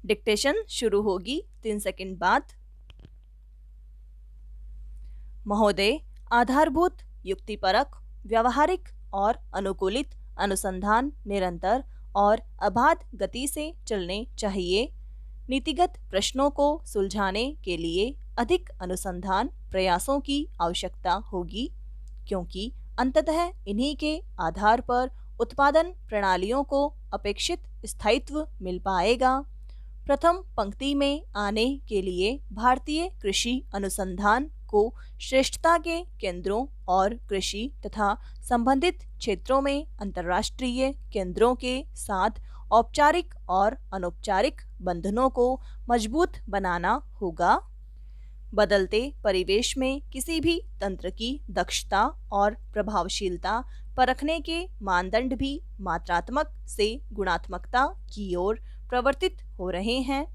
Dictation शुरू होगी 3 second बाद। महोदय, आधारभूत, युक्तिपरक, व्यवहारिक और अनुकूलित अनुसंधान निरंतर और अबाध गति से चलने चाहिए। नीतिगत प्रश्नों को सुलझाने के लिए अधिक अनुसंधान प्रयासों की आवश्यकता होगी, क्योंकि अंततः इन्हीं के आधार पर उत्पादन प्रणालियों को अपेक्षित स्थायित्व मिल पाएगा। प्रथम पंक्ति में आने के लिए भारतीय कृषि अनुसंधान को श्रेष्ठता के केंद्रों और कृषि तथा संबंधित क्षेत्रों में अंतर्राष्ट्रीय केंद्रों के साथ औपचारिक और अनौपचारिक बंधनों को मजबूत बनाना होगा। बदलते परिवेश में किसी भी तंत्र की दक्षता और प्रभावशीलता परखने के मानदंड भी मात्रात्मक से गुणात्मकता की ओर प्रवर्तित हो रहे हैं।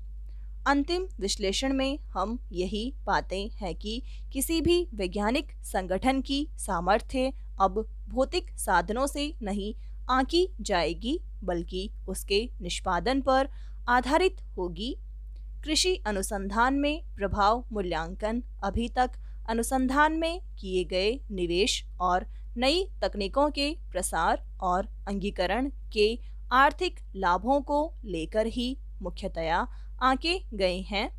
अंतिम विश्लेषण में हम यही पाते हैं कि किसी भी वैज्ञानिक संगठन की सामर्थ्य अब भौतिक साधनों से नहीं आंकी जाएगी, बल्कि उसके निष्पादन पर आधारित होगी। कृषि अनुसंधान में प्रभाव मूल्यांकन अभी तक अनुसंधान में किए गए निवेश और नई तकनीकों के प्रसार और अंगीकरण के आर्थिक लाभों को लेकर ही मुख्यतया आंके गए हैं।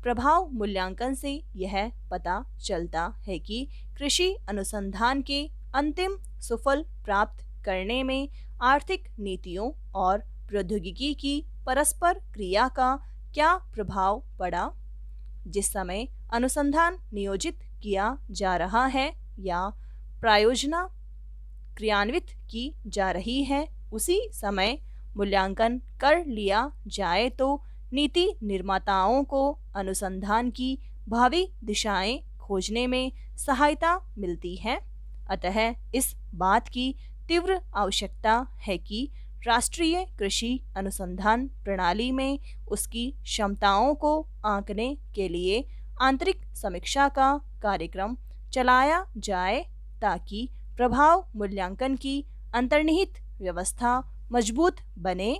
प्रभाव मूल्यांकन से यह पता चलता है कि कृषि अनुसंधान के अंतिम सुफल प्राप्त करने में आर्थिक नीतियों और प्रौद्योगिकी की परस्पर क्रिया का क्या प्रभाव पड़ा। जिस समय अनुसंधान नियोजित किया जा रहा है या प्रायोजना क्रियान्वित की जा रही है, उसी समय मूल्यांकन कर लिया जाए तो नीति निर्माताओं को अनुसंधान की भावी दिशाएं खोजने में सहायता मिलती है। अतः इस बात की तीव्र आवश्यकता है कि राष्ट्रीय कृषि अनुसंधान प्रणाली में उसकी क्षमताओं को आंकने के लिए आंतरिक समीक्षा का कार्यक्रम चलाया जाए, ताकि प्रभाव मूल्यांकन की अंतर्निहित व्यवस्था मजबूत बने।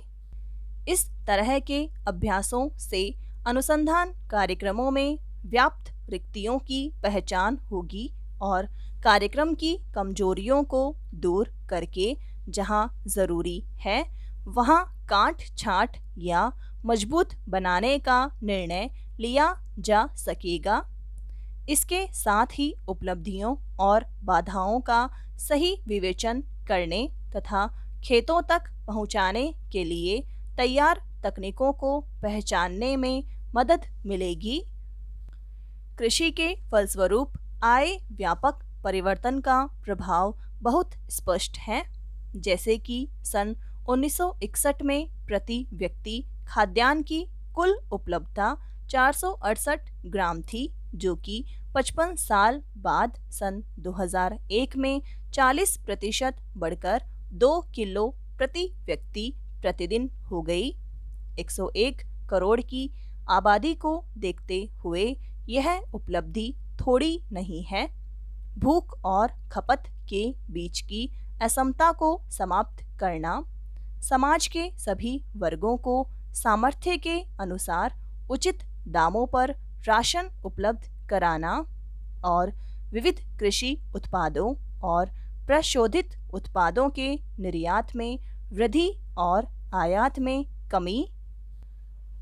इस तरह के अभ्यासों से अनुसंधान कार्यक्रमों में व्याप्त रिक्तियों की पहचान होगी और कार्यक्रम की कमजोरियों को दूर करके जहां जरूरी है वहां काट छांट या मजबूत बनाने का निर्णय लिया जा सकेगा। इसके साथ ही उपलब्धियों और बाधाओं का सही विवेचन करने तथा खेतों तक पहुंचाने के लिए तैयार तकनीकों को पहचानने में मदद मिलेगी। कृषि के फलस्वरूप आए व्यापक परिवर्तन का प्रभाव बहुत स्पष्ट है। जैसे कि सन 1961 में प्रति व्यक्ति खाद्यान्न की कुल उपलब्धता 468 ग्राम थी, जो कि 55 साल बाद सन 2001 में 40% बढ़कर 2 किलो प्रति व्यक्ति प्रतिदिन हो गई। 101 करोड़ की आबादी को देखते हुए यह उपलब्धि थोड़ी नहीं है। भूख और खपत के बीच की असमता को समाप्त करना, समाज के सभी वर्गों को सामर्थ्य के अनुसार उचित दामों पर राशन उपलब्ध कराना और विविध कृषि उत्पादों और प्रशोधित उत्पादों के निर्यात में वृद्धि और आयात में कमी,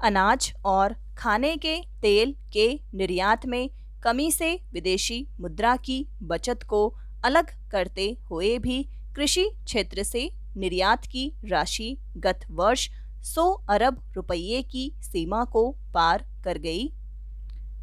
अनाज और खाने के तेल के निर्यात में कमी से विदेशी मुद्रा की बचत को अलग करते हुए भी कृषि क्षेत्र से निर्यात की राशि गत वर्ष 100 अरब रुपये की सीमा को पार कर गई।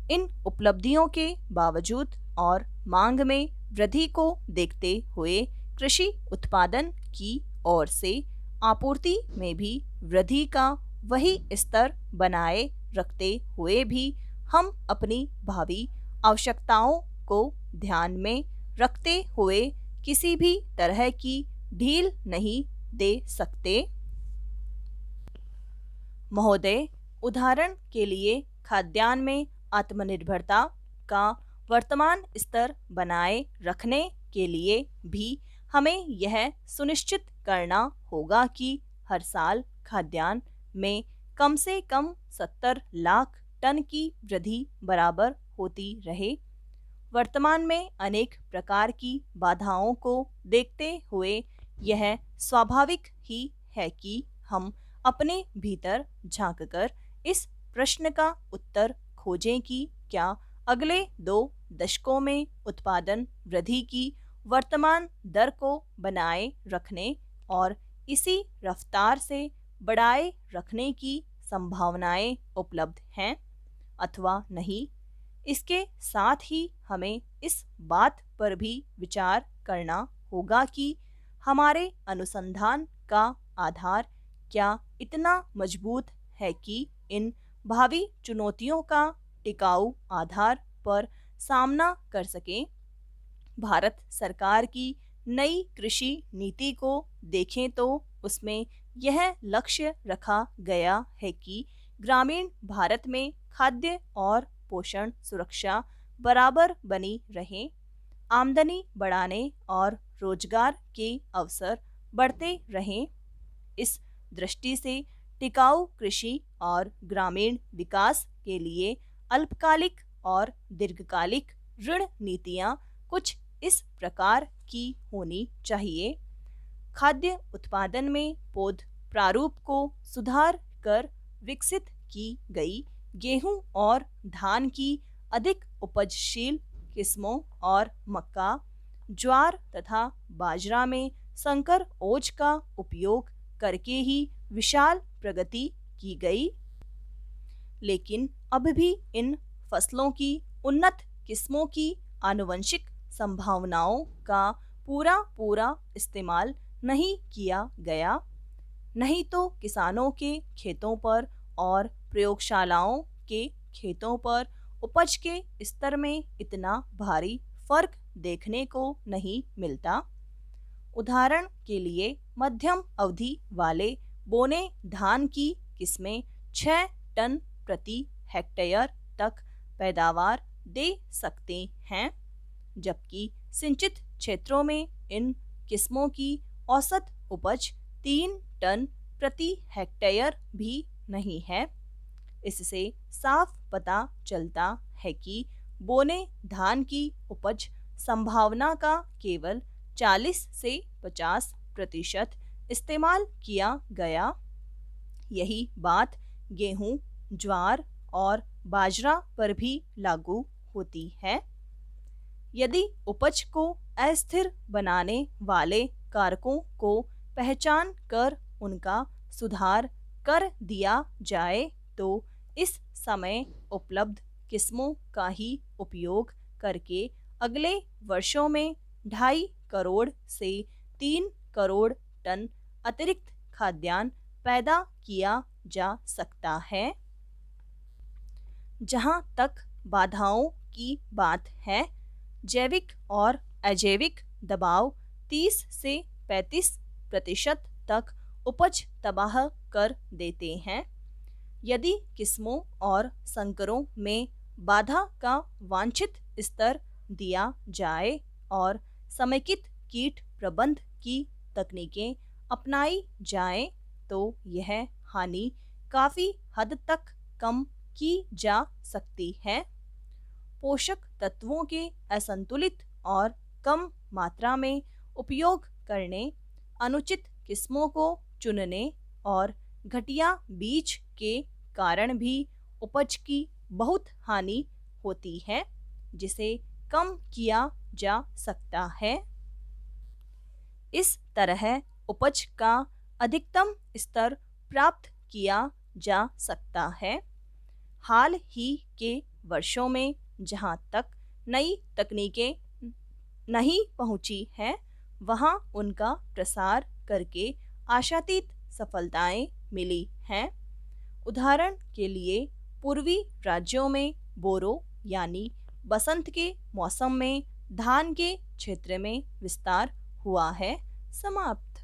इन उपलब्धियों के बावजूद और मांग में वृद्धि को देखते हुए कृषि उत्पादन की ओर से आपूर्ति में भी वृद्धि का वही स्तर बनाए रखते हुए भी हम अपनी भावी आवश्यकताओं को ध्यान में रखते हुए किसी भी तरह की ढील नहीं दे सकते। महोदय, उदाहरण के लिए खाद्यान्न में आत्मनिर्भरता का वर्तमान स्तर बनाए रखने के लिए भी हमें यह सुनिश्चित करना होगा कि हर साल खाद्यान्न में कम से कम 70 लाख टन की वृद्धि बराबर होती रहे। वर्तमान में अनेक प्रकार की बाधाओं को देखते हुए यह स्वाभाविक ही है कि हम अपने भीतर झांककर इस प्रश्न का उत्तर खोजें कि क्या अगले 2 दशकों में उत्पादन वृद्धि की वर्तमान दर को बनाए रखने और इसी रफ्तार से बढ़ाए रखने की संभावनाएं उपलब्ध हैं अथवा नहीं। इसके साथ ही हमें इस बात पर भी विचार करना होगा कि हमारे अनुसंधान का आधार क्या इतना मजबूत है कि इन भावी चुनौतियों का टिकाऊ आधार पर सामना कर सके। भारत सरकार की नई कृषि नीति को देखें तो उसमें यह लक्ष्य रखा गया है कि ग्रामीण भारत में खाद्य और पोषण सुरक्षा बराबर बनी रहे, आमदनी बढ़ाने और रोजगार के अवसर बढ़ते रहें। इस दृष्टि से टिकाऊ कृषि और ग्रामीण विकास के लिए अल्पकालिक और दीर्घकालिक ऋण नीतियां कुछ इस प्रकार की होनी चाहिए। खाद्य उत्पादन में पौध प्रारूप को सुधार कर विकसित की गई गेहूं और धान की अधिक उपजशील किस्मों और मक्का, ज्वार तथा बाजरा में संकर ओज का उपयोग करके ही विशाल प्रगति की गई। लेकिन अब भी इन फसलों की उन्नत किस्मों की आनुवंशिक संभावनाओं का पूरा इस्तेमाल नहीं किया गया, नहीं तो किसानों के खेतों पर और प्रयोगशालाओं के खेतों पर उपज के स्तर में इतना भारी फर्क देखने को नहीं मिलता। उदाहरण के लिए मध्यम अवधि वाले बोने धान की किस्में 6 टन प्रति हेक्टेयर तक पैदावार दे सकते हैं, जबकि सिंचित क्षेत्रों में इन किस्मों की औसत उपज 3 टन प्रति हेक्टेयर भी नहीं है। इससे साफ पता चलता है कि बोने धान की उपज संभावना का केवल 40 से 50% इस्तेमाल किया गया। यही बात गेहूं, ज्वार और बाजरा पर भी लागू होती है। यदि उपज को अस्थिर बनाने वाले कारकों को पहचान कर उनका सुधार कर दिया जाए तो इस समय उपलब्ध किस्मों का ही उपयोग करके अगले वर्षों में 2.5 करोड़ से 3 करोड़ टन अतिरिक्त खाद्यान्न पैदा किया जा सकता है। जहां तक बाधाओं की बात है, जैविक और अजैविक दबाव 30 से 35% तक उपज तबाह कर देते हैं। यदि किस्मों और संकरों में बाधा का वांछित स्तर दिया जाए और समेकित कीट प्रबंध की तकनीकें अपनाई जाएं, तो यह हानि काफ़ी हद तक कम की जा सकती है। पोषक तत्वों के असंतुलित और कम मात्रा में उपयोग करने, अनुचित किस्मों को चुनने और घटिया बीज के कारण भी उपज की बहुत हानि होती है, जिसे कम किया जा सकता है। इस तरह उपज का अधिकतम स्तर प्राप्त किया जा सकता है। हाल ही के वर्षों में जहां तक नई तकनीकें नहीं पहुंची हैं, वहां उनका प्रसार करके आशातीत सफलताएं मिली हैं। उदाहरण के लिए पूर्वी राज्यों में बोरो यानी बसंत के मौसम में धान के क्षेत्र में विस्तार हुआ है। समाप्त।